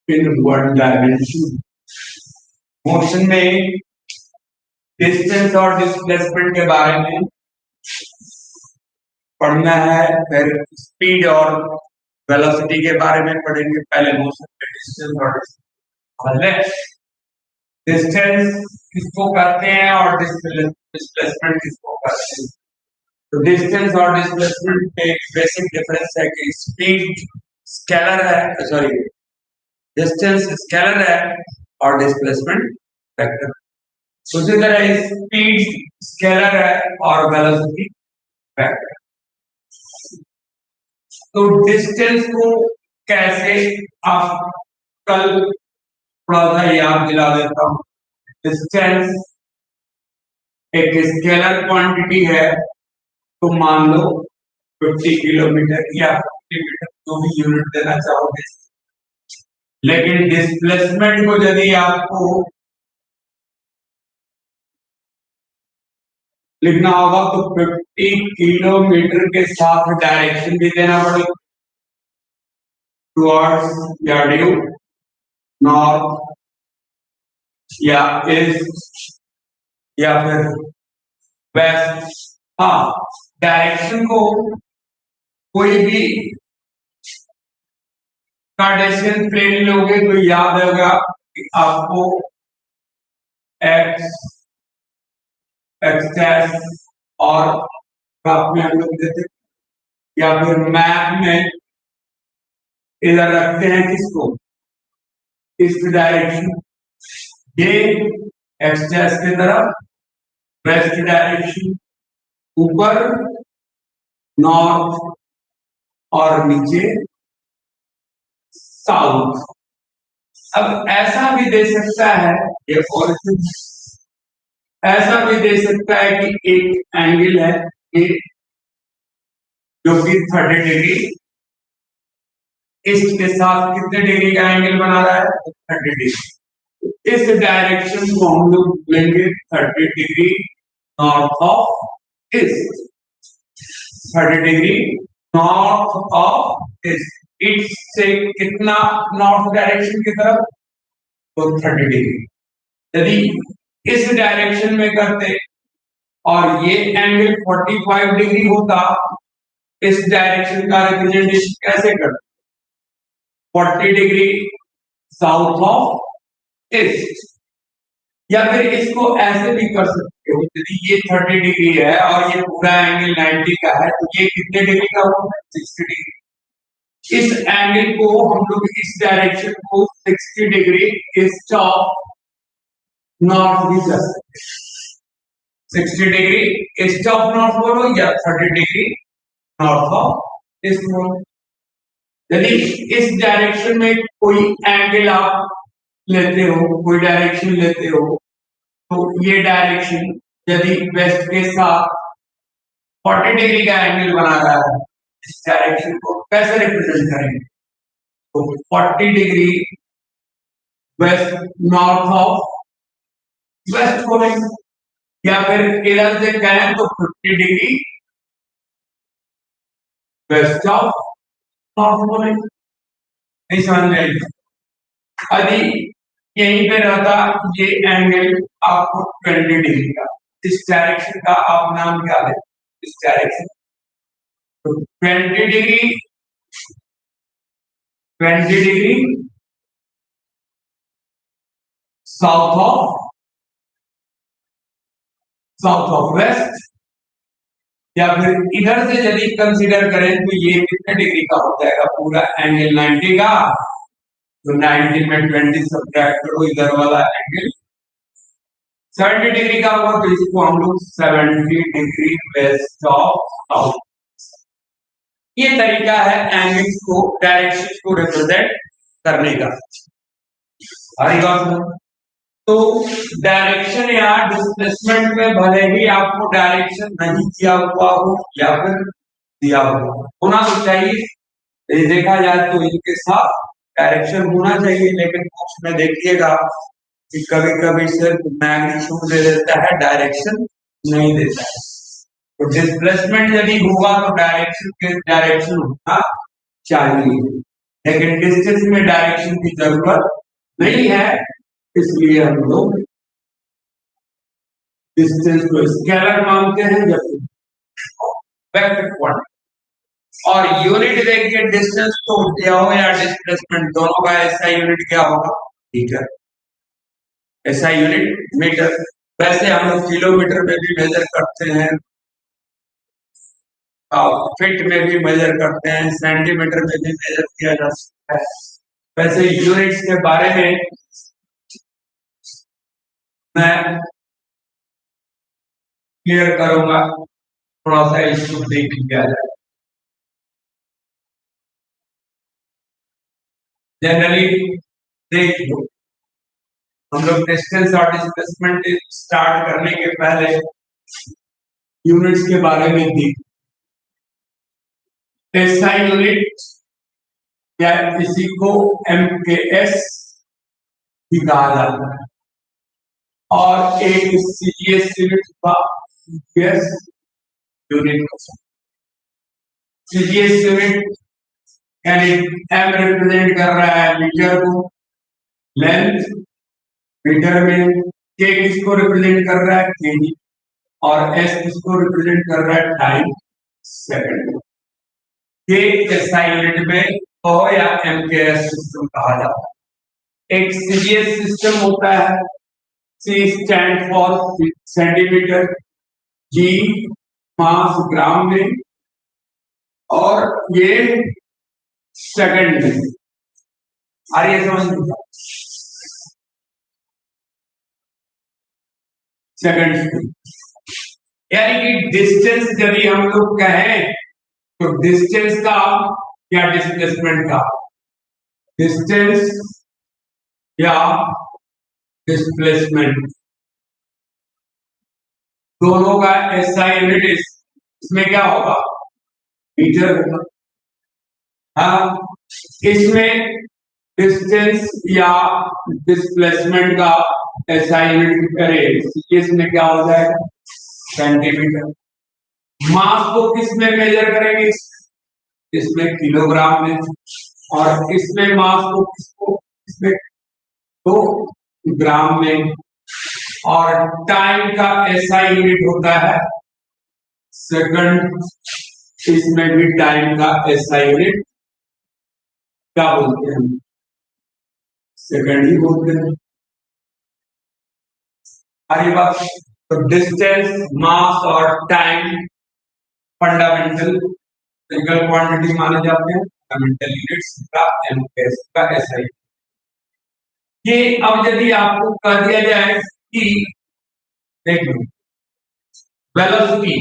In one dimension. Motion में distance और displacement के बारे में पढ़ना है, फिर स्पीड और वेलोसिटी के बारे में पढ़ेंगे। पहले मोशन में डिस्टेंस और डिस्टेंस किसको कहते हैं और डिस्प्लेसमेंट किसको कहते हैं। तो डिस्टेंस और डिस्प्लेसमेंट में एक बेसिक डिफरेंस है कि स्पीड स्केलर है, सॉरी डिस्टेंस स्केलर है और डिस्प्लेसमेंट वेक्टर। उसी तरह स्पीड स्केलर है और वेलोसिटी वेक्टर। तो डिस्टेंस को कैसे, आप कल थोड़ा सा याद दिला देता हूं। डिस्टेंस एक स्केलर क्वांटिटी है, तो मान लो 50 किलोमीटर या 50 मीटर, जो भी यूनिट देना चाहोगे। लेकिन डिस्प्लेसमेंट को यदि आपको लिखना होगा तो 50 किलोमीटर के साथ डायरेक्शन भी देना पड़ेगा, टुवर्ड्स या ड्यू, नॉर्थ या ईस्ट या फिर वेस्ट। हाँ, डायरेक्शन को कोई भी कार्टेशियन प्लेन लोगे तो याद होगा कि आपको एक्स डैश और ग्राफ में हम लोग देते या फिर मैप में इधर रखते हैं किसको, इस डायरेक्शन, ये एक्स डैश की तरफ, वेस्ट डायरेक्शन, ऊपर नॉर्थ और नीचे साउथ। अब ऐसा भी दे सकता है, ये ऑरिजिन ऐसा भी दे सकता है कि एक एंगल है ये जो कि 30 डिग्री, इसके साथ कितने डिग्री का एंगल बना रहा है, 30 डिग्री। इस डायरेक्शन को हम लोग लेंगे 30 degree north of east, 30 degree north of east. इससे कितना नॉर्थ डायरेक्शन की तरफ, तो 30 डिग्री। यदि इस डायरेक्शन में करते और ये एंगल 45 डिग्री होता, इस डायरेक्शन का रिप्रेजेंटेशन कैसे करते, 40 डिग्री साउथ ऑफ ईस्ट। या फिर इसको ऐसे भी कर सकते हो, यदि ये 30 डिग्री है और ये पूरा एंगल 90 का है, तो ये कितने डिग्री का होगा, 60 डिग्री। इस एंगल को हम लोग इस डायरेक्शन को 60 डिग्री ईस्ट ऑफ नॉर्थ भी कर सकते हैं। 60 डिग्री ईस्ट ऑफ नॉर्थ बोलो या 30 डिग्री नॉर्थ ऑफ ईस्ट बोलो। यदि इस डायरेक्शन में कोई एंगल आप लेते हो, कोई डायरेक्शन लेते हो, तो ये डायरेक्शन यदि वेस्ट के साथ 40 डिग्री का एंगल बना रहा है, इस डायरेक्शन को कैसे रिप्रेजेंट करेंगे, तो 40 degree west north of west बोलेंगे, या फिर इधर से कहें तो 50 डिग्री वेस्ट ऑफ नॉर्थ बोलेंगे। नहीं समझ में आई? यदि यहीं पे रहता ये एंगल आपको 20 डिग्री का, इस डायरेक्शन का आप नाम क्या है, इस डायरेक्शन, तो 20 डिग्री साउथ ऑफ वेस्ट, या फिर इधर से यदि कंसीडर करें तो ये कितने डिग्री का हो जाएगा, पूरा एंगल 90 का, तो 90 में 20 सब्ट्रैक्ट करो, इधर वाला एंगल 70 डिग्री का होगा, तो इसको हम लोग 70 डिग्री वेस्ट ऑफ साउथ। ये तरीका है एंगल्स को, डायरेक्शन को रिप्रेजेंट करने का। तो डायरेक्शन या डिस्प्लेसमेंट में भले ही आपको डायरेक्शन नहीं दिया हुआ हो या फिर दिया हुआ होना तो चाहिए, ये देखा जाए तो इनके साथ डायरेक्शन होना चाहिए, लेकिन उसमें देखिएगा कि कभी कभी सिर्फ मैग्नीट्यूड दे देता है, डायरेक्शन नहीं देता है। तो डिस्प्लेसमेंट यदि होगा तो डायरेक्शन होना चाहिए। लेकिन डिस्टेंस में डायरेक्शन की जरूरत नहीं है, इसलिए हम लोग डिस्टेंस को स्केलर मानते हैं जबकि वेक्टर क्वांटिटी। और यूनिट देखिए, डिस्टेंस तो दिया हो या डिस्प्लेसमेंट, दोनों का ऐसा यूनिट क्या होगा? मीटर। ऐसा यूनिट मीटर। वैसे हम लोग किलोमीटर में भी मेजर करते हैं, फीट में भी मेजर करते हैं, सेंटीमीटर में भी मेजर किया जा सकता है। वैसे यूनिट्स के बारे में मैं क्लियर करूंगा, थोड़ा सा इसको देख लिया जाए। जनरली देख लो, हम लोग डिस्टेंस और डिस्प्लेसमेंट स्टार्ट करने के पहले यूनिट्स के बारे में देख। एसआई यूनिट या इसी को एमकेएस भी कहा जाता है, और एक सीजीएस यूनिट का सीजीएस यूनिट। सीजीएस यूनिट यानी एम रिप्रेजेंट कर रहा है मीटर को, लेंथ मीटर में, के किसको रिप्रेजेंट कर रहा है? केजी, और एस किसको रिप्रेजेंट कर रहा है? Time, second. के एसआई यूनिट में ओ या एमकेएस सिस्टम कहा जाता है। एक सीजीएस सिस्टम होता है, सी स्टैंड फॉर सेंटीमीटर, जी मास ग्राम में, और ये सेकंड में। आ रही है समझ? सेकंड, यानी कि डिस्टेंस यदि हम लोग कहें तो डिस्टेंस का या डिस्प्लेसमेंट का, डिस्टेंस या डिस्प्लेसमेंट दोनों का एसआई यूनिट इसमें क्या होगा? मीटर होगा। हाँ, इसमें डिस्टेंस या डिस्प्लेसमेंट का एसआई यूनिट करें, इसमें क्या हो जाएगा? सेंटीमीटर। मास को किस में मेजर करेंगे? इसमें किलोग्राम में, और इसमें मास को किसको, इसमें तो ग्राम में। और टाइम का एसआई यूनिट होता है सेकंड, इसमें भी टाइम का एसआई यूनिट क्या बोलते हैं? सेकंड ही बोलते हैं। अरे बात, तो डिस्टेंस, मास और टाइम फंडामेंटल फिजिकल क्वांटिटी माने जाते हैं, फंडामेंटल यूनिट्स का एमएस का एसआई। ये अब यदि आपको कह दिया जाए कि देखो वेलोसिटी,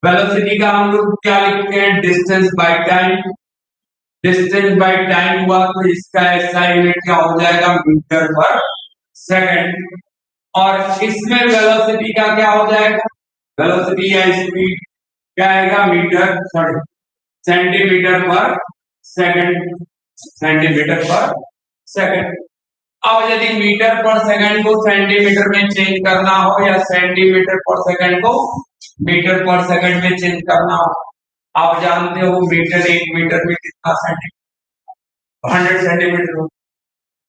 वेलोसिटी का हम लोग क्या लिखते हैं? Distance by time. Distance by time हुआ तो इसका एसआई यूनिट क्या हो जाएगा? मीटर पर सेकंड। और इसमें वेलोसिटी का क्या हो जाएगा? वेलोसिटी या स्पीड क्या आएगा? मीटर, सॉरी, सेंटीमीटर पर सेकंड, सेंटीमीटर पर सेकंड। अब यदि मीटर पर सेकंड को सेंटीमीटर में चेंज करना हो या सेंटीमीटर पर सेकंड को मीटर पर सेकंड में चेंज करना हो, आप जानते हो मीटर, एक मीटर में कितना सेंटीमीटर? 100 सेंटीमीटर हो।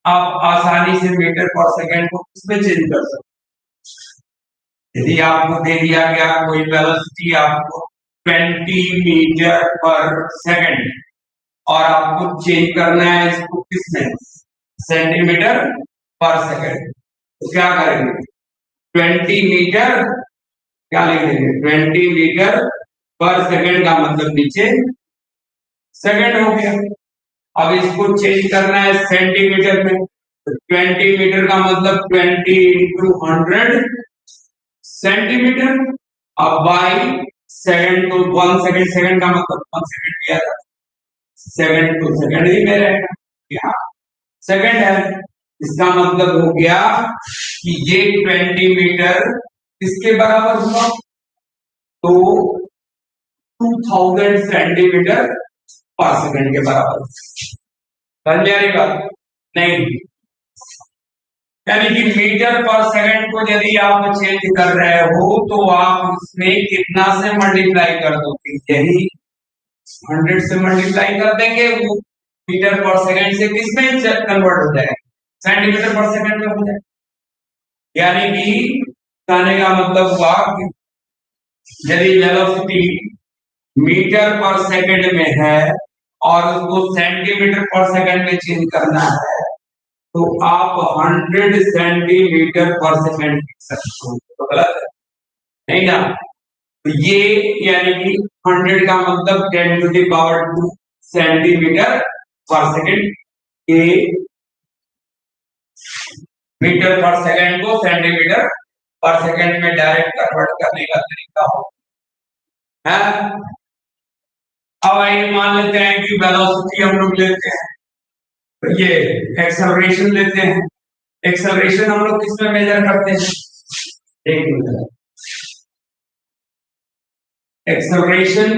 आप आसानी से मीटर पर सेकंड को किसमें चेंज कर सकते? यदि आपको दे दिया गया कोई वेलोसिटी आपको 20 मीटर पर सेकंड, और आपको चेंज करना है इसको किसमें? सेंटीमीटर पर सेकंड, तो क्या करेंगे? 20 मीटर क्या लिखेंगे? 20 मीटर पर सेकंड का मतलब नीचे सेकंड हो गया। अब इसको चेंज करना है सेंटीमीटर में, तो 20 मीटर का मतलब 20 इंटू 100 सेंटीमीटर। अब बाई सेकंड, तो 1 सेकंड, सेकंड का मतलब 1 सेकंड किया था, सेकंड तो सेकंड ही में रहेगा, यहाँ सेकंड है। इसका मतलब हो गया कि ये 20 मीटर किसके बराबर हुआ? तो 2000 सेंटीमीटर पर सेकंड के बराबर। समझ आ रही बात? नहीं, यानी कि मीटर पर सेकंड को यदि आप चेंज कर रहे हो तो आप उसमें कितना से मल्टीप्लाई कर दोगे? यही 100 से मल्टीप्लाई कर देंगे, वो मीटर पर सेकंड से किसमें कन्वर्ट हो जाएगा, सेंटीमीटर पर सेकंड में हो जाएगा। यानी कि कहने का मतलब हुआ कि यदि वेलोसिटी मीटर पर सेकंड में है और उसको सेंटीमीटर पर सेकंड में चेंज करना है तो आप 100 सेंटीमीटर पर सेकंड लिख सकते हो, तो गलत है नहीं ना। तो ये यानी कि 100 का मतलब 10 टू द पावर 2 सेंटीमीटर पर सेकंड के मीटर पर सेकंड को सेंटीमीटर पर सेकंड में डायरेक्ट कन्वर्ट करने का तरीका हो है। अब आइए मान लेते हैं कि वेलोसिटी हम लोग लेते हैं, तो ये एक्सेलरेशन लेते हैं। एक्सेलरेशन हम लोग किस में मेजर करते हैं, एक मिनट। एक्सेलरेशन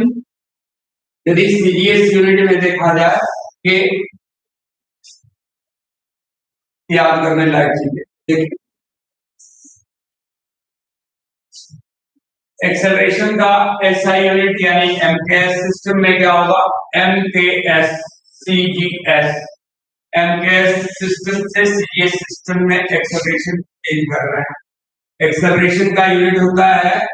यदि सीरीज यूनिट में देखा जाए कि याद करने लायक चीज है, देखिए एक्सेलरेशन का एसआई यूनिट यानी एमकेएस सिस्टम में क्या होगा, एमकेएस सीजीएस। एमकेएस सिस्टम से सीजीएस सिस्टम में एक्सेलरेशन चेंज कर रहे हैं। एक्सेलरेशन का यूनिट होता है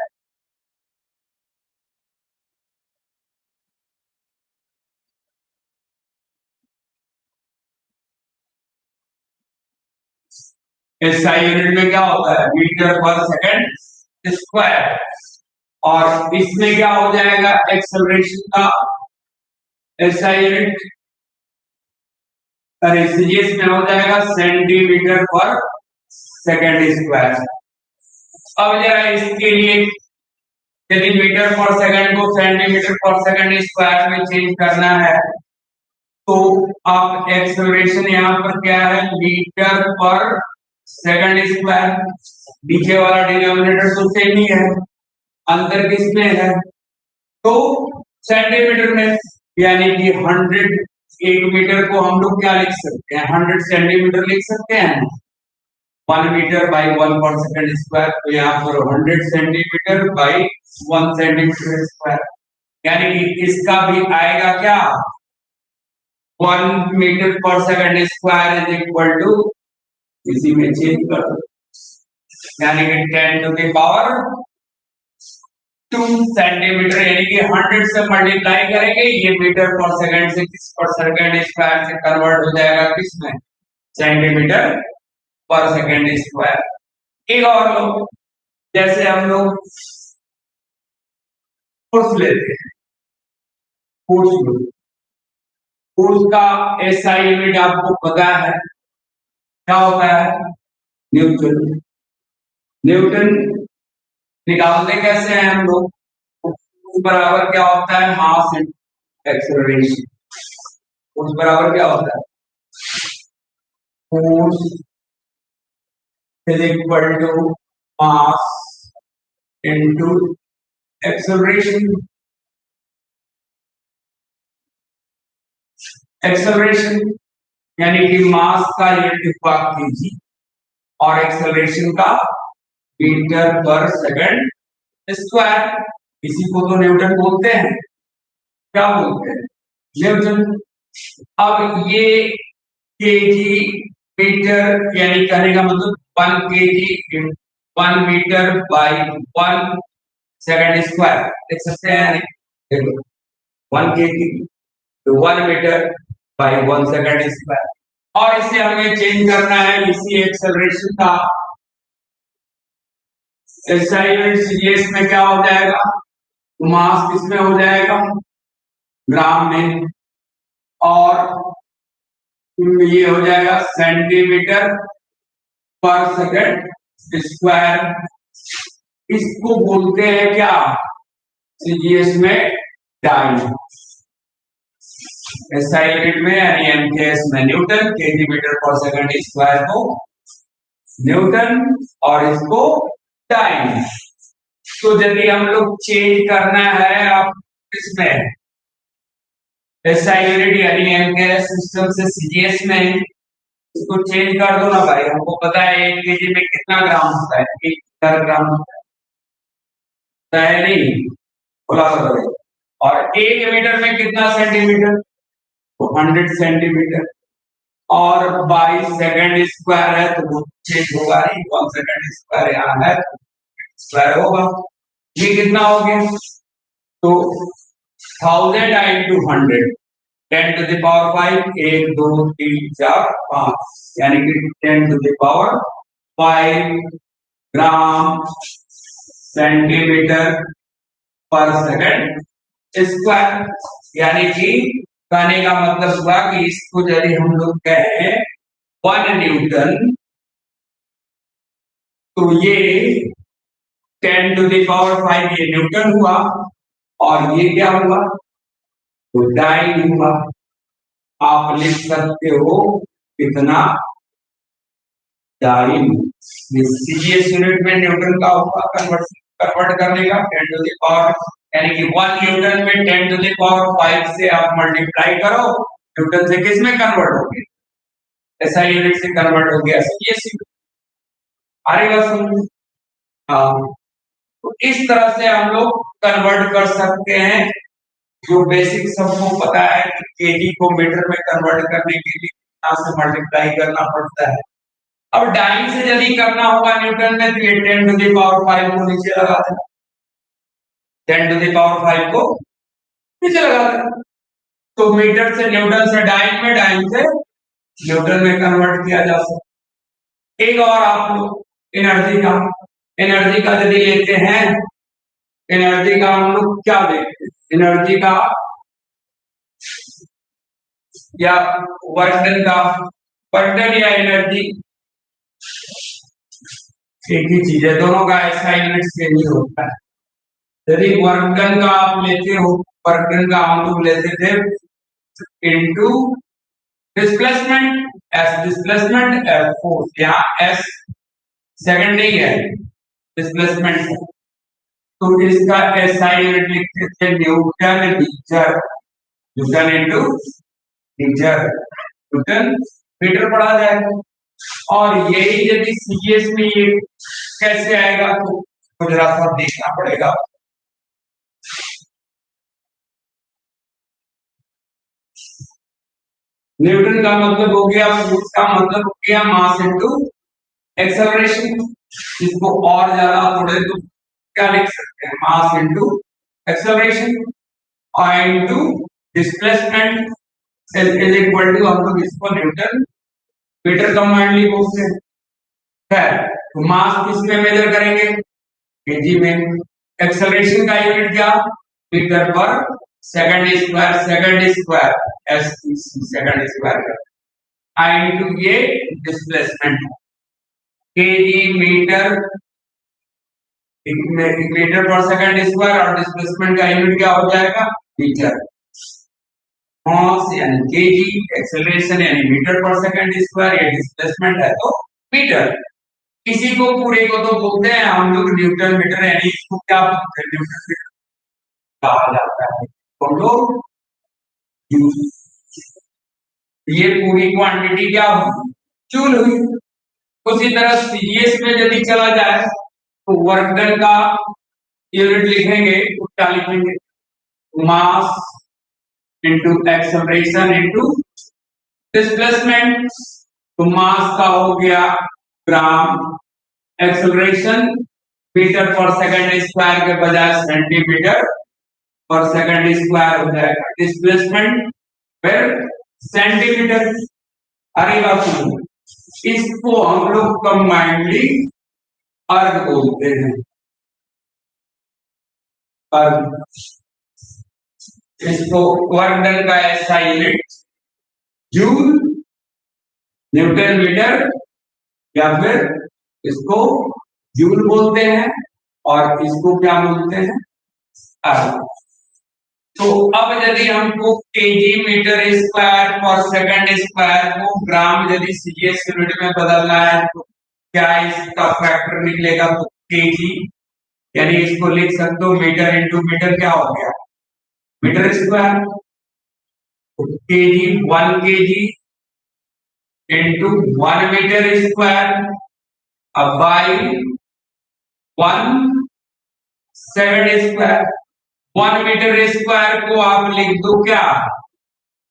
एसआई यूनिट में क्या होता है, मीटर पर सेकंड स्क्वायर। और इसमें क्या हो जाएगा, एक्सेलरेशन का एसआई यूनिट सीजीएस में हो जाएगा सेंटीमीटर पर सेकंड स्क्वायर। अब जरा इसके लिए यदि मीटर पर सेकंड को सेंटीमीटर पर सेकंड स्क्वायर में चेंज करना है तो आप एक्सेलरेशन यहाँ पर क्या है, मीटर पर सेकंड स्क्वायर। नीचे वाला डिनोमिनेटर तो सेम ही है, अंतर किसमें है, तो सेंटीमीटर में। यानी कि 100 एक मीटर को हम लोग क्या लिख सकते हैं, 100 सेंटीमीटर लिख सकते हैं। 1 मीटर बाई 1 पर सेकंड स्क्वायर, तो यहाँ पर 100 सेंटीमीटर बाई 1 सेंटीमीटर स्क्वायर। यानी कि इसका भी आएगा क्या, 1 मीटर पर second square is equal to, इसी में चेंज कर दो, यानी कि 10 टू द पावर 2 सेंटीमीटर। यानी कि 100 से मल्टीप्लाई करेंगे, ये मीटर पर सेकंड से किस पर सेकंड स्क्वायर से कन्वर्ट हो जाएगा किसमें, सेंटीमीटर पर सेकंड स्क्वायर। एक और लो, जैसे हम लोग फोर्स लेते हैं, फोर्स फोर्स का एसआई यूनिट आपको पता है क्या होता है, न्यूटन। न्यूटन निकालते कैसे हैं हम लोग, बराबर क्या होता है, मास इनटू एक्सेलरेशन। फोर्स बराबर क्या होता है, force is equal to mass into acceleration. Acceleration यानी कि मास का यूनिट हुआ केजी और एक्सेलरेशन का मीटर पर सेकंड स्क्वायर। इसी को तो न्यूटन बोलते हैं, क्या बोलते हैं, न्यूटन। अब ये केजी मीटर यानी कहने का मतलब 1 KG 1 metre by 1 second square देख सकते हैं, देखो 1 केजी तो 1 मीटर बाई 1 सेकंड स्क्वायर। और इसे हमें चेंज करना है इसी एक्सेलरेशन का एसआई यूनिट सीजीएस में क्या हो जाएगा, तो मास किसमें हो जाएगा, ग्राम में, और ये हो जाएगा सेंटीमीटर पर सेकंड स्क्वायर। इसको बोलते हैं क्या, सीजीएस में टाइम, एसआई यूनिट में यानी एमकेएस में न्यूटन, केजी मीटर पर सेकंड स्क्वायर को न्यूटन और इसको टाइम। तो यदि हम लोग चेंज करना है आप इसमें एसआई यूनिट यानी एमकेएस सिस्टम से सीजीएस में, इसको चेंज कर दो ना भाई। हमको पता है 1 केजी में कितना ग्राम होता है, 1 ग्राम होता है नहीं, खुला और 1 मीटर में कितना सेंटीमीटर, तो 100 सेंटीमीटर, और बाई सेकंड स्क्वायर है तो वो चेंज होगा नहीं, 1 सेकंड स्क्वायर यहाँ है स्क्वायर होगा। ये कितना हो गया? तो 1000 × 100, 10⁵, 1 2 3 4 5, यानी कि 10⁵ ग्राम सेंटीमीटर पर सेकंड स्क्वायर। यानी कि कहने का मतलब हुआ कि इसको यदि हम लोग कहें 1 न्यूटन, तो ये 10⁵ ये न्यूटन हुआ, और ये क्या हुआ? तो डाइन हुआ। आप लिख सकते हो कितना? डाइन। सीजीएस यूनिट में न्यूटन का होगा, कन्वर्ट करने का 10⁵, यानी कि 1 न्यूटन में 10⁵ से आप मल्टीप्लाई करो, न्यूटन से किस में कन्वर्ट हो गया? एसआई यूनिट से कन्वर्ट हो गया सीजीएस यूनिट। आएगा समझ? हाँ, तो इस तरह से हम लोग कन्वर्ट कर सकते हैं। जो बेसिक सबको पता है कि केजी को मीटर में कन्वर्ट करने के लिए कितना से मल्टीप्लाई करना पड़ता है। अब डाइन से यदि करना होगा न्यूटन में, तो ये 10⁵ को नीचे लगा देना, 10⁵ को नीचे लगा देना। तो मीटर से न्यूटन से डाइन में, डाइन से न्यूटन में कन्वर्ट किया जा सकता। एक और आप लोग एनर्जी का यदि लेते हैं, एनर्जी का हम लोग क्या देखते हैं? एनर्जी का या वर्क डन या एनर्जी एक ही चीज है, दोनों का ऐसा यूनिट सेम ही होता है। यदि वर्क डन का आप लेते हो, वर्क डन का हम लोग लेते थे into displacement, S displacement, F force. यहाँ एस सेकंड नहीं है, डिस्प्लेसमेंट है, तो इसका एसआई यूनिट लिखते थे newton metre, newton into metre, newton metre पढ़ा जाएगा। और यही यदि सीजीएस में ये कैसे आएगा, तो जरा सा देखना पड़ेगा। न्यूटन का मतलब हो गया, फोर्स का मतलब हो गया मास इनटू एक्सेलरेशन। इसको और ज्यादा थोड़े तो क्या लिख सकते हैं? मास इनटू एक्सेलरेशन और into displacement is equal to, हम लोग इसको न्यूटन मीटर कंबाइंडली बोलते हैं। खैर, तो मास किस में मेजर करेंगे? केजी में। एक्सेलरेशन का यूनिट क्या? मीटर पर second square, second square S second square into ये डिस्प्लेसमेंट केजी मीटर, मीटर पर सेकंड स्क्वायर, और डिस्प्लेसमेंट का यूनिट क्या हो जाएगा? मीटर। मास यानी केजी, एक्सेलरेशन यानी मीटर पर सेकंड स्क्वायर, ये डिस्प्लेसमेंट है तो मीटर। किसी को पूरे को तो बोलते हैं हम लोग न्यूटन मीटर, यानी इसको क्या बोलते हैं? न्यूटन मीटर कहा जाता है। तो लोग ये पूरी क्वांटिटी क्या हुई? जूल हुई। उसी तरह सीजीएस में यदि चला जाए तो वर्क डन का यूनिट लिखेंगे तो क्या लिखेंगे? मास इनटू एक्सेलरेशन इनटू डिस्प्लेसमेंट। तो मास का हो गया ग्राम, एक्सेलरेशन मीटर पर सेकंड स्क्वायर के बजाय सेंटीमीटर पर सेकंड स्क्वायर हो जाएगा, डिस्प्लेसमेंट फिर सेंटीमीटर। अरे बात सुनो, इसको हम लोग कंबाइंडली अर्ग बोलते हैं। अर्ग, इसको वर्क डन का ऐसा यूनिट जूल, न्यूटन मीटर, या फिर इसको जूल बोलते हैं और इसको क्या बोलते हैं? अर्ग। तो अब यदि हमको केजी मीटर स्क्वायर पर सेकंड स्क्वायर को ग्राम यदि सीजीएस यूनिट में बदलना है, तो क्या इसका फैक्टर निकलेगा? तो केजी, यानी इसको लिख सकते हो मीटर इनटू मीटर क्या हो गया? Metre square. तो KG 1 KG into 1 metre square, अब by 1 second square. 1 metre square को आप लिख दो क्या?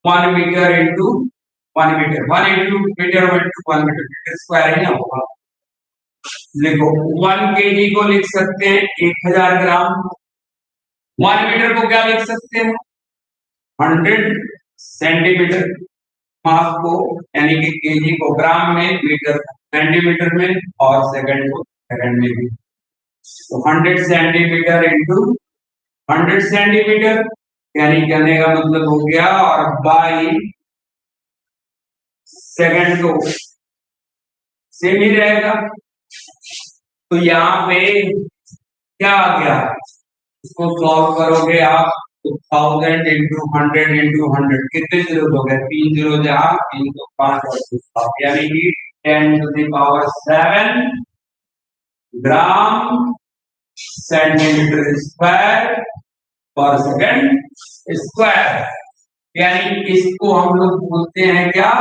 1 metre into 1 metre 1 into 1 metre metre square ही ना होगा। देखो 1 केजी को लिख सकते हैं 1000 ग्राम। 1 मीटर को क्या लिख सकते हैं 100 सेंटीमीटर। मास को यानी कि केजी को ग्राम में, मीटर सेंटीमीटर में और सेकंड को सेकंड में भी। तो 100 सेंटीमीटर इंटू 100 सेंटीमीटर यानी कहने का मतलब हो गया, और बाई सेकंड को सेम ही रहेगा। तो यहाँ पे क्या आ गया, इसको सॉल्व करोगे आप तो 1000 इंटू 100 कितने जीरो हो गए, 3 जीरो जहां 3 तो 5 और 7 यानी कि 10 to the power 7 gram centimetre square पर सेकंड स्क्वायर। यानी इसको हम लोग बोलते हैं क्या,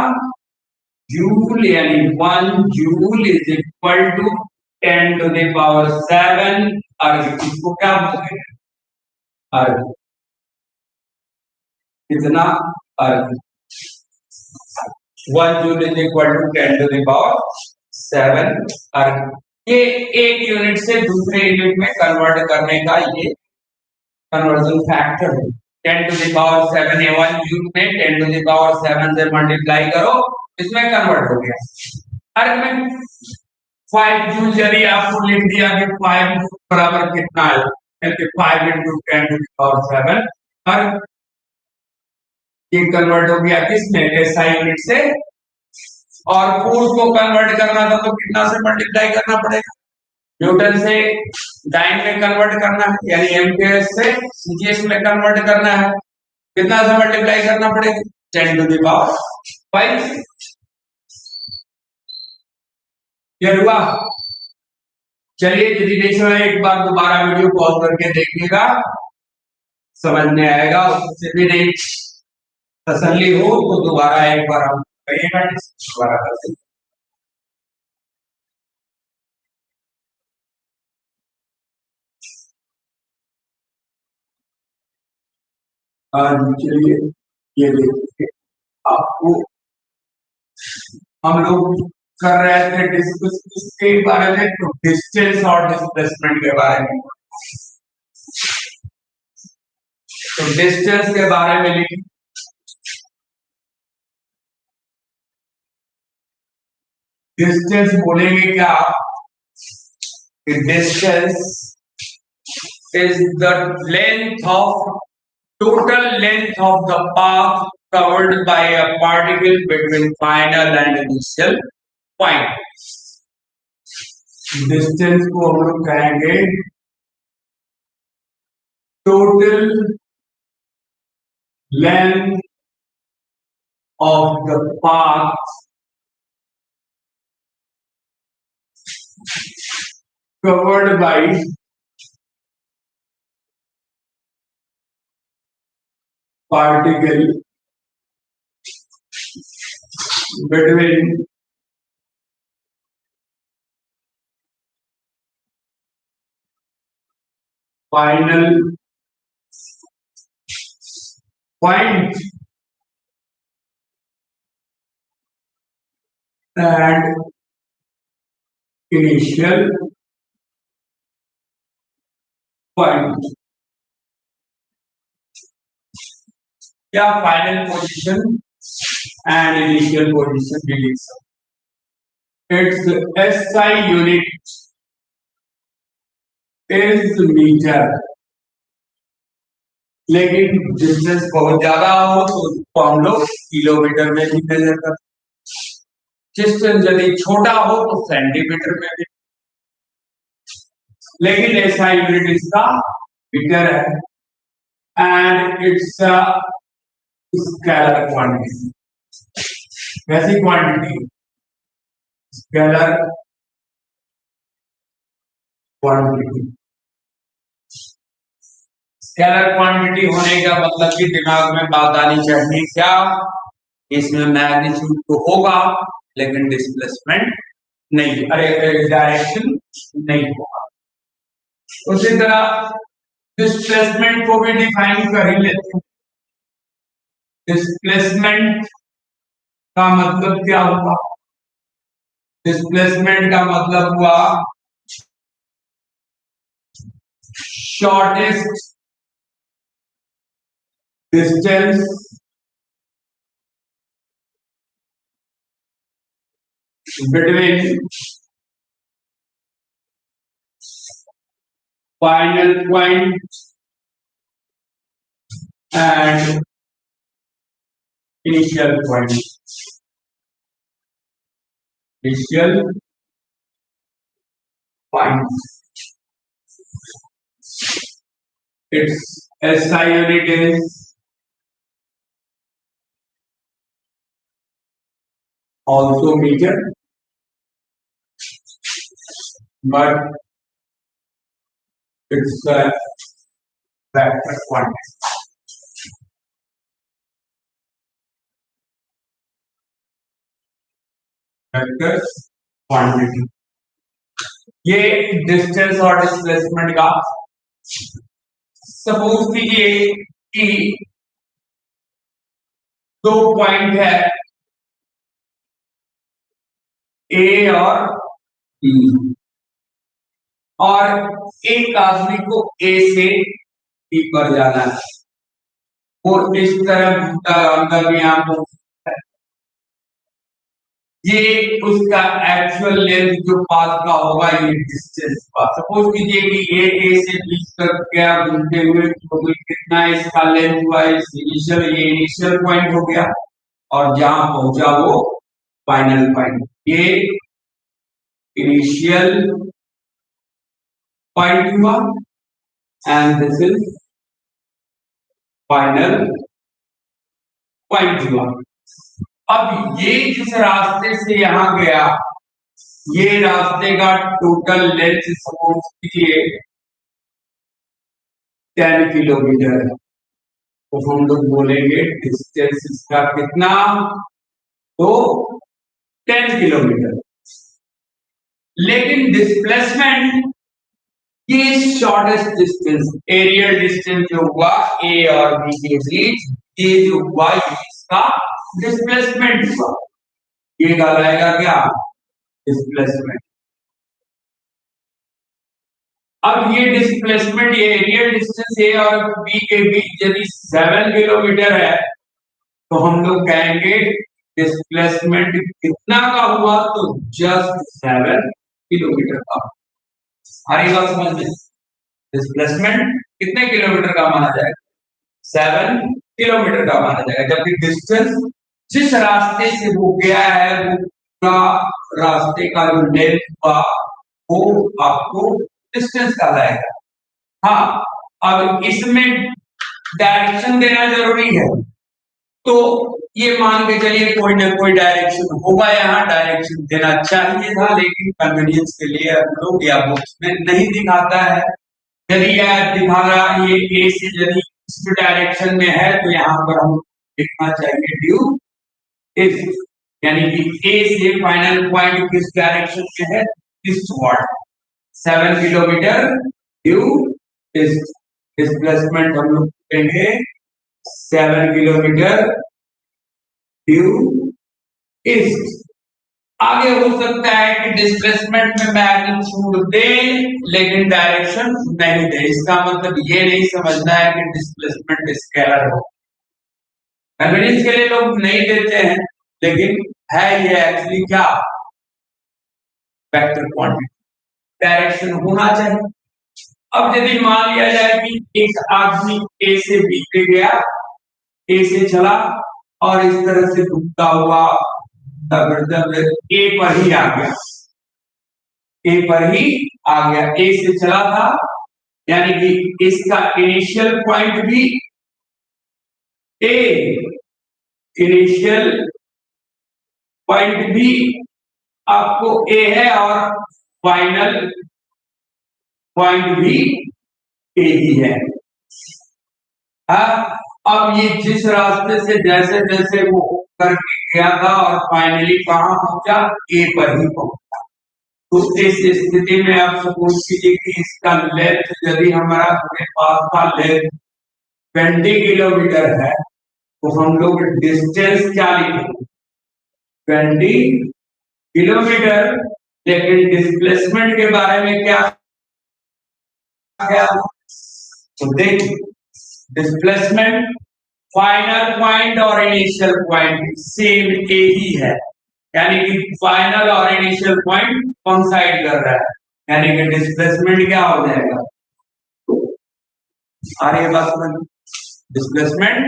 जूल, यानी 1 joule is equal to 10 to the power 7 erg. इसको क्या बोलते हैं अर्ग, कितना erg. 1 joule is equal to 10 to the power 7 erg. ये एक यूनिट से दूसरे यूनिट में कन्वर्ट करने का ये कन्वर्जन फैक्टर है। 10 टू द पावर 7 है 1 जूल में 10 टू द पावर 7 से मल्टीप्लाई करो, इसमें कन्वर्ट हो गया। अर्ग में 5 जूल यदि आपको लिख दिया कि 5 बराबर कितना है, जैसे 5 into 10 to the power 7 erg. ये कन्वर्ट हो गया किसमें, एसआई यूनिट से। और फोर्स को कन्वर्ट करना था तो कितना से मल्टीप्लाई करना पड़ेगा, न्यूटन से डाइन में कन्वर्ट करना है, यानी एम्पियर से सीजीएस में कन्वर्ट करना है। कितना से मल्टीप्लाई करना पड़ेगा, 10 टू द पावर 5। ये हुआ। चलिए डेरिवेशन एक बार दोबारा वीडियो पॉज करके देखिएगा, समझ में आएगा। उससे भी नहीं तसल्ली हो तो दोबारा एक बार हम करिएगा, दोबारा करते। चलिए ये देखिए, आपको हम लोग कर रहे थे डिस्कस किसके बारे में, तो डिस्टेंस और डिस्प्लेसमेंट के बारे में। तो डिस्टेंस के बारे में लिखिए, डिस्टेंस बोलेंगे क्या, distance is the length of total length of the path covered by a particle between final and initial point। Distance को हम लोग कहेंगे total length of the path covered by particle between final point and initial point, या final position and initial position भी लिख सकते। It's SI unit is metre, लेकिन distance बहुत ज्यादा हो तो उसको हम लोग किलोमीटर में भी मेजर करते हैं। डिस्टेंस यदि छोटा हो तो सेंटीमीटर में भी, लेकिन एसआई यूनिट इसका मीटर है। And it's scalar quantity. कैसी quantity, scalar quantity. Scalar quantity होने का मतलब कि दिमाग में बात आनी चाहिए क्या, इसमें मैग्नीट्यूड तो होगा लेकिन डिस्प्लेसमेंट नहीं, अरे डायरेक्शन नहीं होगा। उसी तरह डिस्प्लेसमेंट को भी डिफाइन कर ही लेते हैं। डिस्प्लेसमेंट का मतलब क्या हुआ? डिस्प्लेसमेंट का मतलब हुआ shortest distance between final point and initial point. Initial point. Its SI unit is also meter, but it's a vector quantity. Vector quantity. ये डिस्टेंस और डिस्प्लेसमेंट का सपोज कीजिए कि दो पॉइंट है ए और बी, और एक आदमी को ए से बी पर जाना है, और इस तरह घूमता अंदर यहाँ पर ये उसका एक्चुअल लेंथ जो पाथ का होगा, ये डिस्टेंस का। सपोज कीजिए कि ए से बी तक गया घूमते हुए, तो कितना इसका लेंथ हुआ, इनिशियल, ये इनिशियल पॉइंट हो गया, और जहां पहुंचा वो फाइनल पॉइंट। ये इनिशियल पॉइंट हुआ and this is final point हुआ। अब ये जिस रास्ते से यहां गया, ये रास्ते का टोटल लेंथ सपोज कीजिए 10 किलोमीटर है, तो हम लोग बोलेंगे डिस्टेंस इसका कितना, तो 10 किलोमीटर। लेकिन डिस्प्लेसमेंट, ये शॉर्टेस्ट डिस्टेंस, एरियल डिस्टेंस जो हुआ ए और बी के बीच, ये जो हुआ इसका डिस्प्लेसमेंट हुआ, ये कहलाएगा क्या, डिस्प्लेसमेंट। अब ये डिस्प्लेसमेंट, ये एरियल डिस्टेंस ए और बी के बीच यदि 7 किलोमीटर है, तो हम लोग कहेंगे डिस्प्लेसमेंट कितना का हुआ, तो जस्ट 7 किलोमीटर का। हमारी बात समझ में, डिस्प्लेसमेंट कितने किलोमीटर का माना जाएगा, 7 किलोमीटर का माना जाएगा, जबकि डिस्टेंस जिस रास्ते से वो गया है, वो पूरा रास्ते का जो लेंथ हुआ वो आपको डिस्टेंस कहलाएगा। हाँ, अब इसमें डायरेक्शन देना जरूरी है, तो ये मान के चलिए कोई ना कोई डायरेक्शन होगा, यहाँ डायरेक्शन देना चाहिए था, लेकिन कन्वीनियंस के लिए हम लोग या बुक्स में नहीं दिखाता है। यदि यह दिखा रहा ये ए से यदि इस डायरेक्शन में है, तो यहाँ पर हम लिखना चाहिए ड्यू इस, यानी कि ए से फाइनल पॉइंट किस डायरेक्शन में है, ईस्टवर्ड, 7 किलोमीटर ड्यू इस। डिस्प्लेसमेंट हम लोग कहेंगे 7 किलोमीटर ड्यू ईस्ट। आगे हो सकता है कि डिस्प्लेसमेंट में मैग्नीट्यूड दे लेकिन डायरेक्शन नहीं दे, इसका मतलब ये नहीं समझना है कि डिस्प्लेसमेंट स्केलर हो। कन्वीनियंस के लिए लोग नहीं देते हैं, लेकिन है ये एक्चुअली क्या, वेक्टर क्वांटिटी, डायरेक्शन होना चाहिए। अब यदि मान लिया जाए कि एक आदमी ए से बी पे गया, ए से चला और इस तरह से घूमता हुआ मतलब ए पर ही आ गया, ए पर ही आ गया, ए से चला था, यानी कि इसका इनिशियल पॉइंट भी ए, इनिशियल पॉइंट भी आपको ए है और फाइनल पॉइंट भी ए ही है। अब ये जिस रास्ते से जैसे जैसे वो करके गया था और फाइनली कहां पहुंचा, ए पर ही पहुंचा। तो इस स्थिति में आप सपोज कीजिए कि इसका लेंथ, यदि हमारा पूरे पास का लेंथ 20 किलोमीटर है, तो हम लोग डिस्टेंस क्या लिखेंगे 20 किलोमीटर। लेकिन डिस्प्लेसमेंट के बारे में क्या क्या तो देखिए डिस्प्लेसमेंट फाइनल पॉइंट और इनिशियल पॉइंट सेम ए ही है, यानी कि फाइनल और इनिशियल पॉइंट कोइंसाइड कर रहा है, यानी कि डिस्प्लेसमेंट क्या हो जाएगा आ रही है बात समझ। डिस्प्लेसमेंट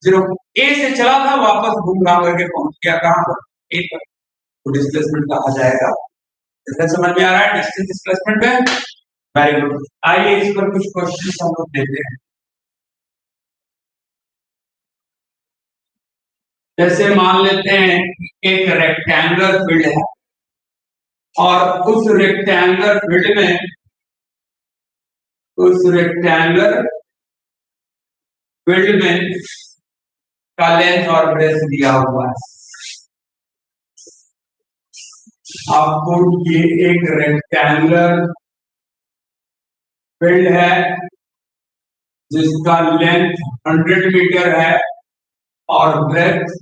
जीरो ए से चला था वापस घूम घाम करके पहुंच गया कहां पर ए पर, तो डिस्प्लेसमेंट कहा जाएगा। इसका समझ में आ रहा है डिस्टेंस डिस्प्लेसमेंट है। Very good. आइए इस पर कुछ क्वेश्चन हम लोग देखते हैं। जैसे मान लेते हैं एक रेक्टेंगुलर फील्ड है और उस रेक्टेंगुलर फील्ड में का लेंथ और ब्रेथ दिया हुआ है। आपको ये एक रेक्टेंगुलर फील्ड है जिसका लेंथ 100 मीटर है और ब्रेथ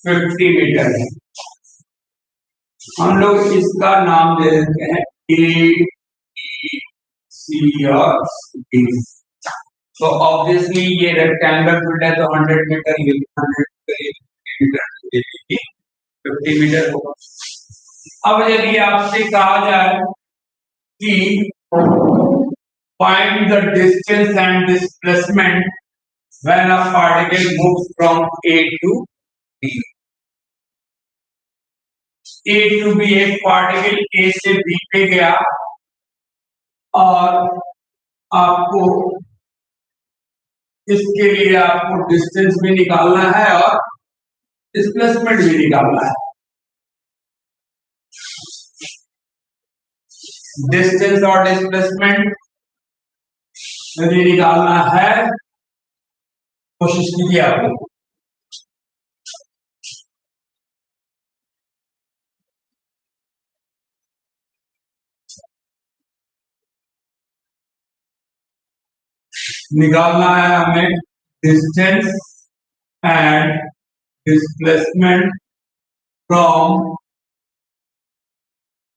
50 मीटर है। हम लोग इसका नाम दे देते हैं ए सी और डी। तो ऑब्वियसली ये रेक्टेंगुलर फील्ड है तो 100 मीटर ये 100 मीटर 50 मीटर होगा। अब यदि आपसे कहा जाए कि find the distance and displacement when a particle moves from A to B. A to B एक पार्टिकल A से B पे गया और आपको इसके लिए आपको डिस्टेंस भी निकालना है और डिस्प्लेसमेंट भी निकालना है। डिस्टेंस और डिस्प्लेसमेंट यदि निकालना है कोशिश कीजिए आपको। निकालना है हमें distance and displacement from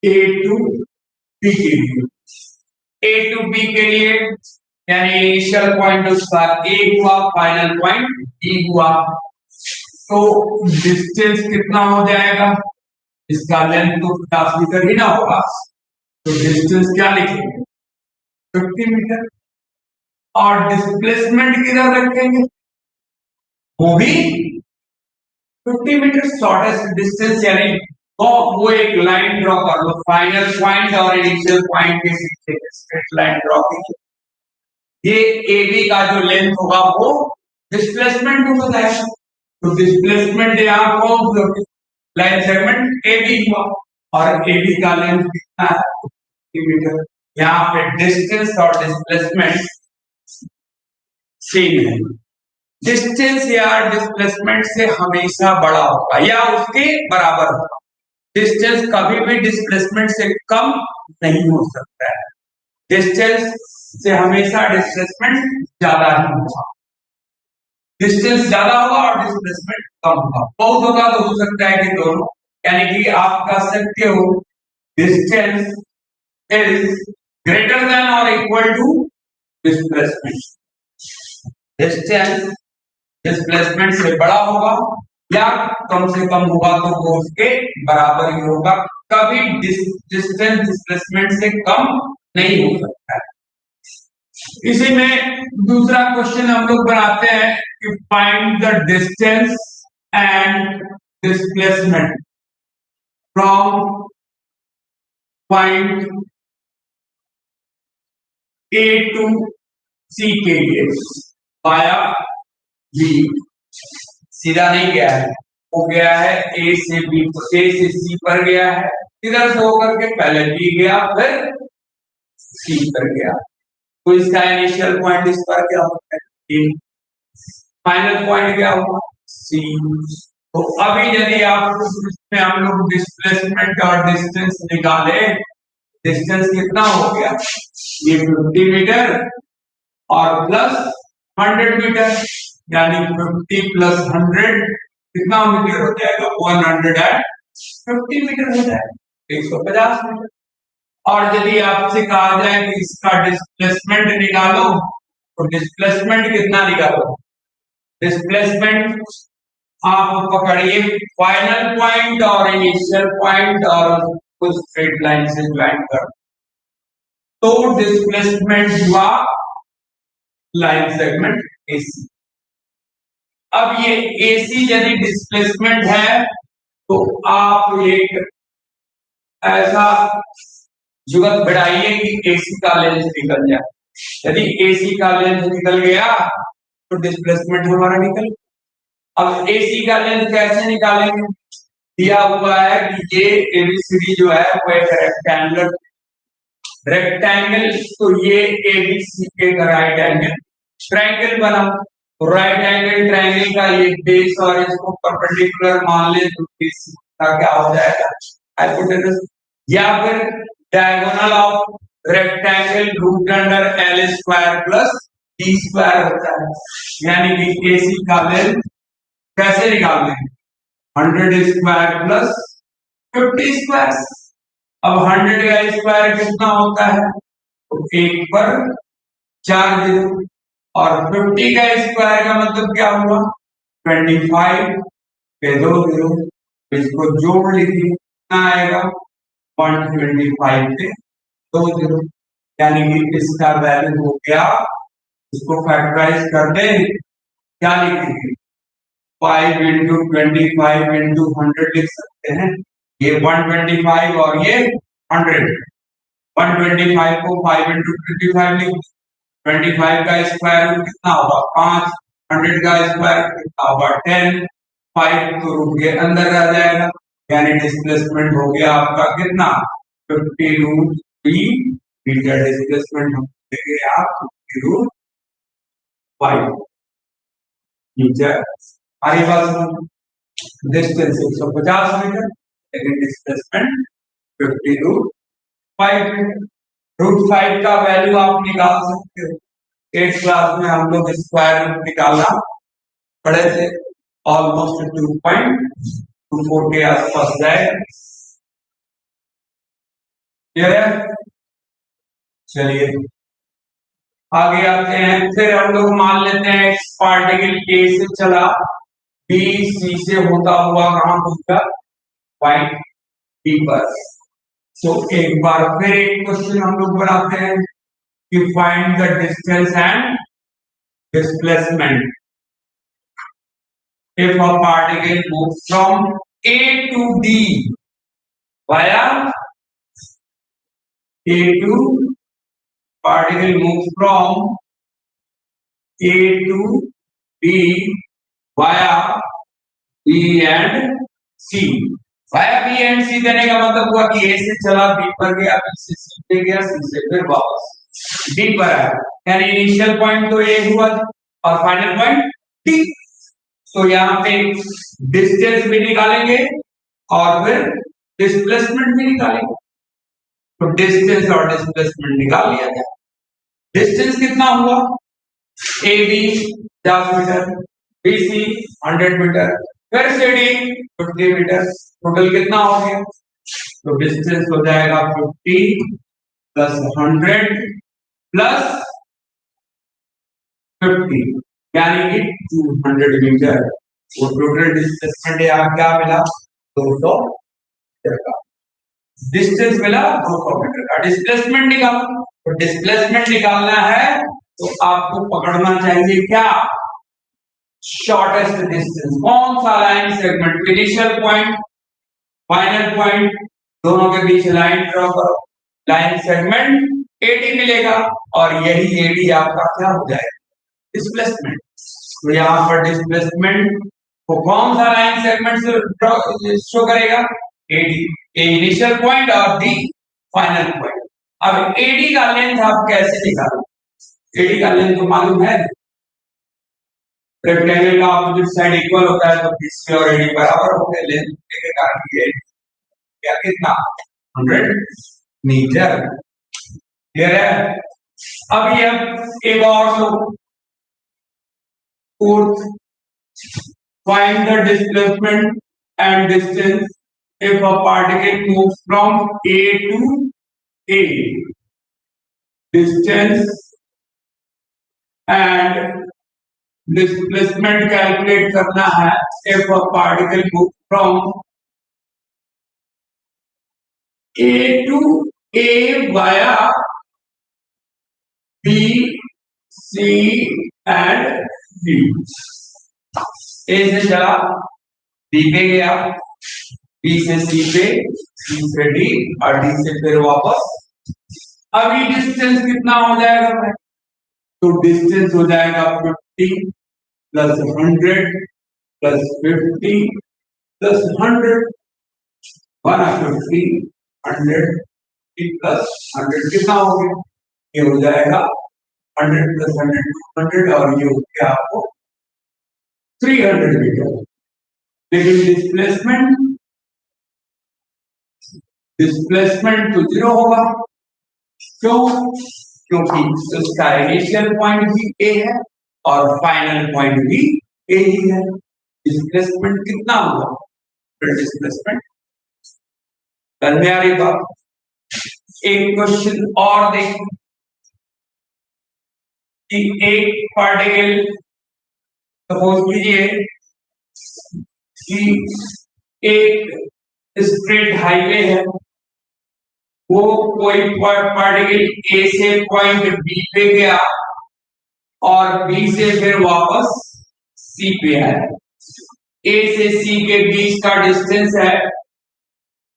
A to B के लिए। ए टू बी के लिए यानी इनिशियल पॉइंट उसका ए हुआ, फाइनल पॉइंट बी हुआ, तो डिस्टेंस कितना हो जाएगा, इसका लेंथ तो 50 मीटर ही ना होगा, तो डिस्टेंस क्या लिखेंगे 50 मीटर। और डिस्प्लेसमेंट किधर रखेंगे वो भी 50 मीटर। शॉर्टेस्ट डिस्टेंस यानी वो एक लाइन ड्रॉ कर लो, फाइनल पॉइंट और इनिशियल पॉइंट के बीच एक स्ट्रेट लाइन ड्रॉ कीजिए। ये AB का जो लेंथ होगा वो डिस्प्लेसमेंट को बताएगा, तो डिस्प्लेसमेंट यहाँ कौन लाइन सेगमेंट AB हुआ और AB का लेंथ कितना है 50 मीटर। यहाँ पे डिस्टेंस और डिस्प्लेसमेंट सेम है। डिस्टेंस या डिस्प्लेसमेंट से हमेशा बड़ा होगा या उसके बराबर होगा। डिस्टेंस कभी भी डिस्प्लेसमेंट से कम नहीं हो सकता है। डिस्टेंस से हमेशा डिस्प्लेसमेंट ज्यादा ही होगा। डिस्टेंस ज्यादा होगा और डिस्प्लेसमेंट कम होगा। बहुत होगा तो हो सकता है कि दोनों, यानी कि आप कह सकते हो डिस्टेंस इज ग्रेटर देन और equal to displacement. Distance displacement से बड़ा होगा या कम से कम होगा तो वो उसके बराबर ही होगा। कभी डिस्टेंस डिस्प्लेसमेंट से कम नहीं हो सकता है। इसी में दूसरा क्वेश्चन हम लोग बनाते हैं कि find the distance and displacement from point A to C के लिए वाया B। सीधा नहीं गया है, वो गया है A से B, A से C पर गया है, इधर से होकर के पहले B गया फिर C पर गया, तो इसका इनिशियल पॉइंट इस पर क्या होता है A, फाइनल पॉइंट क्या होगा C। तो अभी यदि आप इसमें हम लोग डिस्प्लेसमेंट और डिस्टेंस निकाले, डिस्टेंस कितना हो गया ये 50 मीटर और प्लस 100 मीटर, यानी 50 प्लस 100 कितना मीटर हो जाएगा? 150 मीटर हो जाएगा, 150 मीटर। और यदि आपसे कहा जाए कि इसका डिस्प्लेसमेंट निकालो, तो डिस्प्लेसमेंट कितना निकालो? डिस्प्लेसमेंट आप पकड़िए फाइनल पॉइंट और इनिशियल पॉइंट और कुछ स्ट्रेट लाइन से ज्वाइन कर, तो डिस्प्लेसमेंट हुआ लाइन सेगमेंट एसी। अब ये एसी यदि डिस्प्लेसमेंट है तो आप एक ऐसा जुगत बढ़ाइए कि एसी का लेंस निकल जाए। यदि एसी का लेंस निकल गया तो डिस्प्लेसमेंट हमारा निकल। अब एसी का लेंस कैसे निकालेंगे? दिया हुआ है कि ये एबीसीडी जो है वो एक रेक्टेंगुलर रेक्टेंगल, तो ये एबीसी के राइट एंगल ट्रायंगल बना। राइट एंगल ट्रायंगल का ये बेस और इसको परपेंडिकुलर मान ले तो इसका क्या हो जाएगा? हाइपोटेनस। या फिर diagonal of rectangle root under l square plus d square होता है। यानी कि एसी का लेंथ कैसे निकालते हैं? 100 स्क्वायर प्लस 50 स्क्वायर। अब 100 का स्क्वायर कितना होता है? तो एक पर 4 जीरो, और 50 का स्क्वायर का मतलब क्या हुआ? 25 पे 2 जीरो, इसको जोड़ लीजिए, कितना आएगा? 125 पे 2 जीरो, यानी कि इसका वैल्यू हो गया, इसको फैक्टराइज कर दे, क्या लिखेंगे? 5 इंटू 25 इंटू 100 लिख सकते हैं। ये 125 और ये 100। 125 को 5 इंटू 25 लिख, 25 का स्क्वायर रूट कितना होगा? 5। 100 का स्क्वायर कितना होगा? 10। 5 तो रूट के अंदर रह जाएगा, यानी डिस्प्लेसमेंट हो गया आपका कितना? 50 रूट 3 मीटर डिस्प्लेसमेंट हो गया आप 50 रूट 5 मीटर। हमारी बात डिस्टेंस 150 मीटर, लेकिन डिस्प्लेसमेंट 50 रूट 5 मीटर। रूट 5 का वैल्यू आप निकाल सकते हो। 8th क्लास में हम लोग स्क्वायर रूट निकालना पढ़े थे, ऑलमोस्ट 2.24 के आसपास जाए। क्लियर है? चलिए आगे आते हैं। फिर हम लोग मान लेते हैं पार्टिकल ए से चला, बी सी से होता हुआ कहां पहुंचा? पॉइंट बी पर। तो एक बार फिर एक क्वेश्चन हम लोग बनाते हैं कि find the distance and displacement if a particle moves from A to D via A to particle moves from A to B via B and C। via B and C देने का मतलब हुआ कि A से चला B पर गया, B से C पे गया, C से फिर वापस D पर आया, यानी इनिशियल पॉइंट तो A हुआ और फाइनल पॉइंट D। तो यहाँ पे डिस्टेंस भी निकालेंगे और फिर डिस्प्लेसमेंट भी निकालेंगे। तो डिस्टेंस और डिस्प्लेसमेंट निकाल लिया जाए। डिस्टेंस कितना हुआ? A B 50 metre, B C 100 metre, फिर से डी 50 मीटर, टोटल कितना हो गया? तो डिस्टेंस हो जाएगा 50 प्लस 100 प्लस 50, यानी कि 200 मीटर। वो टोटल डिस्प्लेसमेंट यहाँ क्या मिला? 200 मीटर का डिस्टेंस मिला, 200 मीटर का। डिस्प्लेसमेंट निकालो, तो डिस्प्लेसमेंट निकालना है तो आपको पकड़ना चाहिए क्या? Shortest distance. कौन सा line segment? Initial point, final point, दोनों के बीच लाइन ड्रॉ करो, लाइन सेगमेंट एडी मिलेगा, और यही एडी आपका क्या हो जाएगा? डिस्प्लेसमेंट। तो यहाँ पर डिस्प्लेसमेंट को कौन सा लाइन सेगमेंट से शो करेगा? एडी, ए इनिशियल पॉइंट और डी फाइनल पॉइंट। अब एडी का लेंथ आप कैसे निकालोगे? एडी का लेंथ तो मालूम है, रेक्टेंगल का ऑपोजिट साइड इक्वल होता है तो बीसी और एडी बराबर होते हैं। लेंथ के कारण ये क्या कितना? 100 मीटर। क्लियर है? अब ये एक और लो, Fourth, find the displacement and distance if a particle moves from A to A. Distance and displacement calculate करना है if a particle moves from A to A via B, C and D. A से चला B पे गया, B से C पे, C से D और D से फिर वापस। अभी डिस्टेंस कितना हो जाएगा भाई? तो डिस्टेंस हो जाएगा 50 प्लस 100 प्लस 50 प्लस 100 150 100 प्लस 100 कितना हो गया? ये हो जाएगा 100 प्लस 100 200 और ये हो गया आपको 300 मीटर। लेकिन डिस्प्लेसमेंट तो जीरो होगा। क्यों? क्योंकि उसका इनिशियल पॉइंट भी ए है और फाइनल पॉइंट भी ए ही है। डिस्प्लेसमेंट कितना होगा? डिस्प्लेसमेंट करने आ रही बात। एक क्वेश्चन और देखो कि एक पार्टिकल सपोज कीजिए कि एक स्ट्रेट हाईवे है, वो कोई पार्टिकल ए से पॉइंट बी पे गया और बी से फिर वापस सी पे आया। ए से सी के बीच का डिस्टेंस है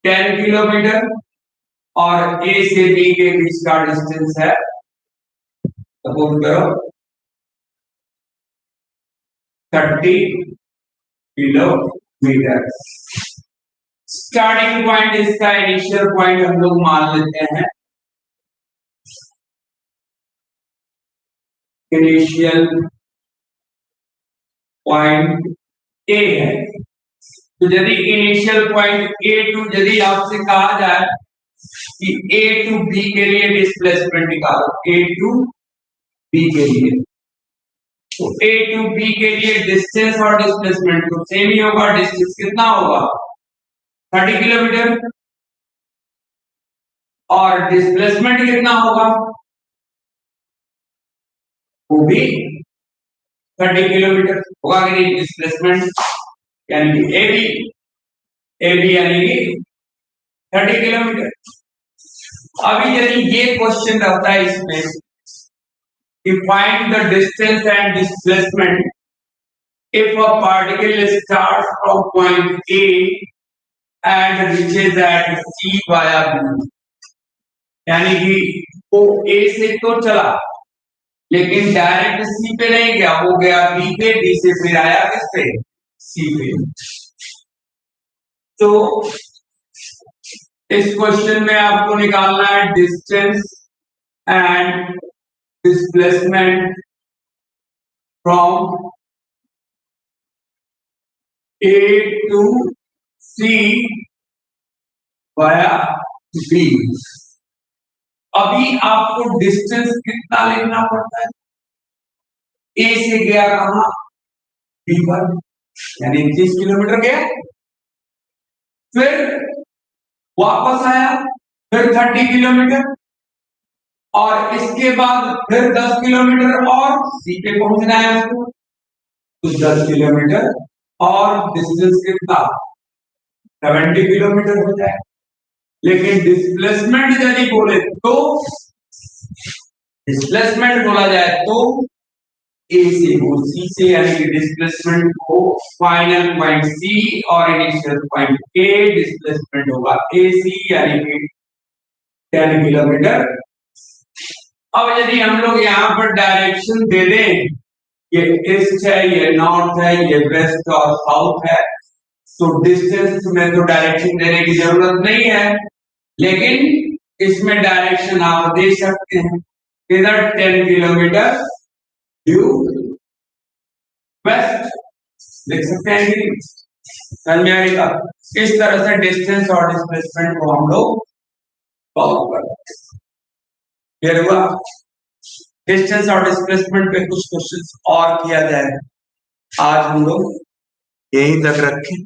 10 किलोमीटर और ए से बी के बीच का डिस्टेंस है सपोज करो 30 किलोमीटर। स्टार्टिंग पॉइंट इसका इनिशियल पॉइंट हम लोग मान लेते हैं इनिशियल पॉइंट ए है। तो यदि इनिशियल पॉइंट ए टू यदि आपसे कहा जाए कि ए टू बी के लिए डिस्प्लेसमेंट निकालो, ए टू बी के लिए, तो ए टू बी के लिए डिस्टेंस और डिस्प्लेसमेंट तो सेम ही होगा। डिस्टेंस कितना होगा? 30 किलोमीटर और डिस्प्लेसमेंट कितना होगा? वो भी 30 किलोमीटर होगा कि नहीं? डिस्प्लेसमेंट यानी कि ए बी यानी कि 30 किलोमीटर। अभी यदि ये क्वेश्चन रहता है इसमें कि find the distance and displacement if a particle starts from point A and reaches at C via B, यानी कि वो A से तो चला लेकिन डायरेक्ट C पे नहीं गया, वो गया B पे, B से फिर आया किस पे? C पे। तो इस क्वेश्चन में आपको निकालना है distance and displacement from A to C via B। अभी आपको डिस्टेंस कितना लिखना पड़ता है? ए से गया कहां? बी पर, यानी 30 किलोमीटर गया, फिर वापस आया, फिर 30 किलोमीटर और इसके बाद फिर 10 किलोमीटर और सी पे पहुंचना है उसको, तो 10 किलोमीटर और डिस्टेंस कितना? 70 किलोमीटर हो जाए। लेकिन डिस्प्लेसमेंट यदि बोले तो डिस्प्लेसमेंट बोला जाए तो ए से वो सी से, यानी कि डिस्प्लेसमेंट को फाइनल पॉइंट सी और इनिशियल पॉइंट ए, डिस्प्लेसमेंट होगा ए सी यानी कि 10 किलोमीटर। अब यदि हम लोग यहाँ पर डायरेक्शन दे दें, ये ईस्ट है, ये नॉर्थ है, ये वेस्ट और साउथ है, तो डिस्टेंस में तो डायरेक्शन देने की जरूरत नहीं है, लेकिन इसमें डायरेक्शन आप दे सकते हैं। इधर 10 किलोमीटर ड्यू वेस्ट लिख सकते हैं कि समझ में आएगा। इस तरह से डिस्टेंस और डिस्प्लेसमेंट को हम लोग सॉल्व करते हैं। फिर हुआ डिस्टेंस और डिस्प्लेसमेंट पे कुछ क्वेश्चंस और किया जाए। आज हम लोग यहीं तक रखें।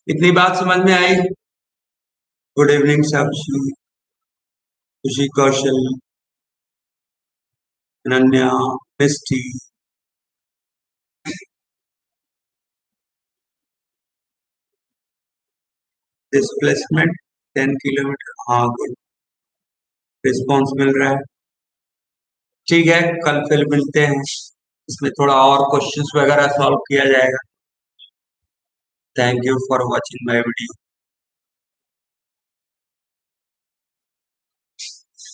इतनी बात समझ में आई? गुड इवनिंग साक्षी, खुशी, कौशल, अनन्या, मिस्टी। डिस्प्लेसमेंट 10 किलोमीटर, हाँ गुड, रिस्पॉन्स मिल रहा है। ठीक है, कल फिर मिलते हैं, इसमें थोड़ा और क्वेश्चंस वगैरह सॉल्व किया जाएगा। Thank you for watching my video.